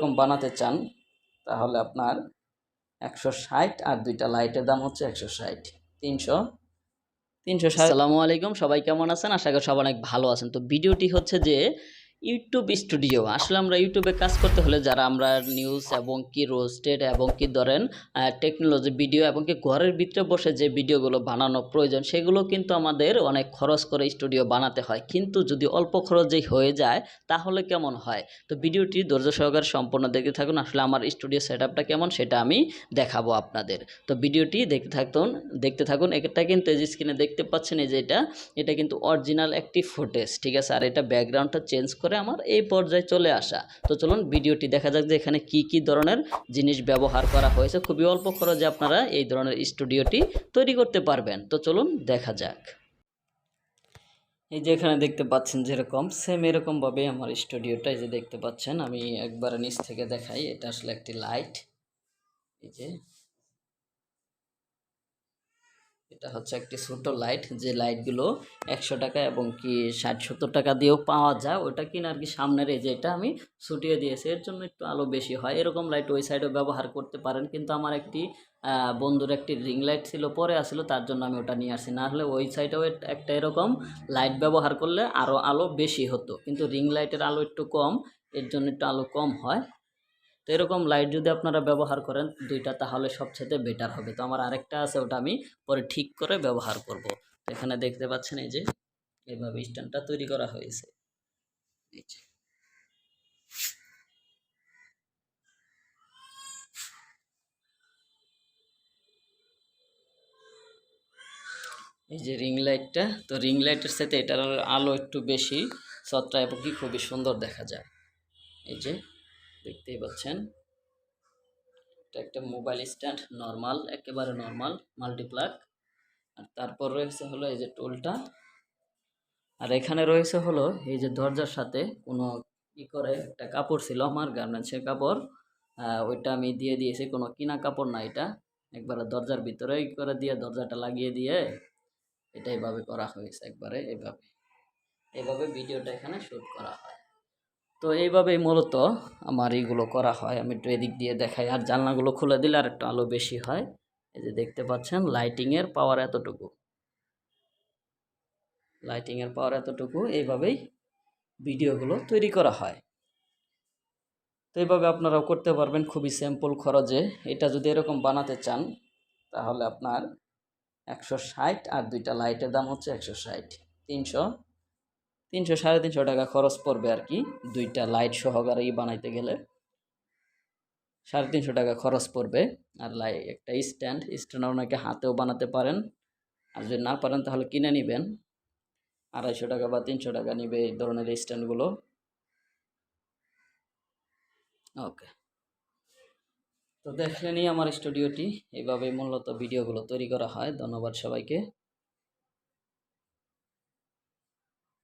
এরকম বানাতে চান তাহলে আপনার 160 আর দুইটা লাইটের দাম হচ্ছে 160, 300। আসসালামু আলাইকুম, সবাই কেমন আছেন? আশা করি সবাই অনেক ভালো আছেন। তো ভিডিওটি হচ্ছে যে ইউটিউব স্টুডিও। আসলে আমরা ইউটিউবে কাজ করতে হলে যারা আমরা নিউজ এবং কি রোস্টেড এবং কি ধরেন টেকনোলজি ভিডিও এবং কি ঘরের ভিতরে বসে যে ভিডিওগুলো বানানো প্রয়োজন সেগুলো কিন্তু আমাদের অনেক খরচ করে স্টুডিও বানাতে হয়। কিন্তু যদি অল্প খরচেই হয়ে যায় তাহলে কেমন হয়? তো ভিডিওটি ধৈর্য সহকারে সম্পূর্ণ দেখতে থাকুন। আসলে আমার স্টুডিও সেটআপটা কেমন সেটা আমি দেখাবো আপনাদের। তো ভিডিওটি দেখতে থাকুন। এটা কিন্তু এই যে স্ক্রিনে দেখতে পাচ্ছেন, এই যে এটা কিন্তু অরিজিনাল একটি ফুটেজ, ঠিক আছে? আর এটা ব্যাকগ্রাউন্ডটা চেঞ্জ করে আমার এই পর্যায়ে চলে আসা। তো চলুন ভিডিওটি দেখা যাক যে এখানে কি কি ধরনের জিনিস ব্যবহার করা হয়েছে। খুবই অল্প খরচে আপনারা এই ধরনের স্টুডিওটি তৈরি করতে পারবেন। তো চলুন দেখা যাক। এই যে এখানে দেখতে পাচ্ছেন যেরকম সেম এরকমভাবে আমার স্টুডিওটা এই যে দেখতে পাচ্ছেন। আমি একবার নিচ থেকে দেখাই। এটা আসলে একটি লাইট। এই যে এটা হচ্ছে একটি ছোট লাইট, যে লাইটগুলো 100 টাকা এবং কি 60-70 টাকা দিয়েও পাওয়া যায়। ওটা কিনা আর কি সামনের এই যে এটা আমি ছুটিয়ে দিয়েছি, এর জন্য একটু আলো বেশি হয়। এরকম লাইট ওই সাইডেও ব্যবহার করতে পারেন, কিন্তু আমার একটি বন্ধুর একটি রিং লাইট ছিল, পরে আসলো, তার জন্য আমি ওটা নিয়ে আসি। না হলে ওই সাইডেও একটা এরকম লাইট ব্যবহার করলে আরও আলো বেশি হতো, কিন্তু রিং লাইটের আলো একটু কম, এর জন্য একটু আলো কম হয়। তো এরকম লাইট যদি আপনারা ব্যবহার করেন দুইটা, তাহলে সবচেয়ে বেটার হবে। তো আমার আরেকটা আছে, ওটা আমি পরে ঠিক করে ব্যবহার করব। তো এখানে দেখতে পাচ্ছেন এই যে এইভাবে স্ট্যান্ডটা তৈরি করা হয়েছে। এই যে রিং লাইটটা, তো রিং লাইটের সাথে এটার আলো একটু বেশি সত্রা এবং কি খুবই সুন্দর দেখা যায়। এই যে দেখতেই পাচ্ছেন, এটা একটা মোবাইল স্ট্যান্ড, নর্মাল, একেবারে নর্মাল মাল্টিপ্লাগ। আর তারপর রয়েছে হলো এই যে টুলটা। আর এখানে রয়েছে হলো এই যে দরজার সাথে কোনো করে একটা কাপড় ছিল আমার গার্মেন্টসের কাপড়, ওইটা আমি দিয়ে দিয়েছি। কোনো কিনা কাপড় না, এটা একবারে দরজার ভিতরে করে দিয়ে দরজাটা লাগিয়ে দিয়ে এটা এইভাবে করা হয়েছে, একবারে এইভাবে ভিডিওটা এখানে শ্যুট করা হয়। তো এইভাবেই মূলত আমার এইগুলো করা হয়। আমি একটু এদিক দিয়ে দেখাই। আর জানলাগুলো খুলে দিলে আর একটু আলো বেশি হয়। এই যে দেখতে পাচ্ছেন লাইটিংয়ের পাওয়ার এতটুকু, এইভাবেই ভিডিওগুলো তৈরি করা হয়। তো এইভাবে আপনারাও করতে পারবেন খুবই সিম্পল খরচে। এটা যদি এরকম বানাতে চান তাহলে আপনার 160 আর দুইটা লাইটের দাম হচ্ছে 160, 300, 300-350 টাকা খরচ পড়বে আর কি। দুইটা লাইট সহকারে বানাইতে গেলে 350 টাকা খরচ পড়বে। আর একটা স্ট্যান্ড ওনাকে হাতেও বানাতে পারেন, আর যদি না পারেন তাহলে কিনে নেবেন। 250 টাকা বা 300 টাকা নিবে এই ধরনের স্ট্যান্ডগুলো। ওকে, তো দেখলেনই আমার স্টুডিওটি, এইভাবে মূলত ভিডিওগুলো তৈরি করা হয়। ধন্যবাদ সবাইকে।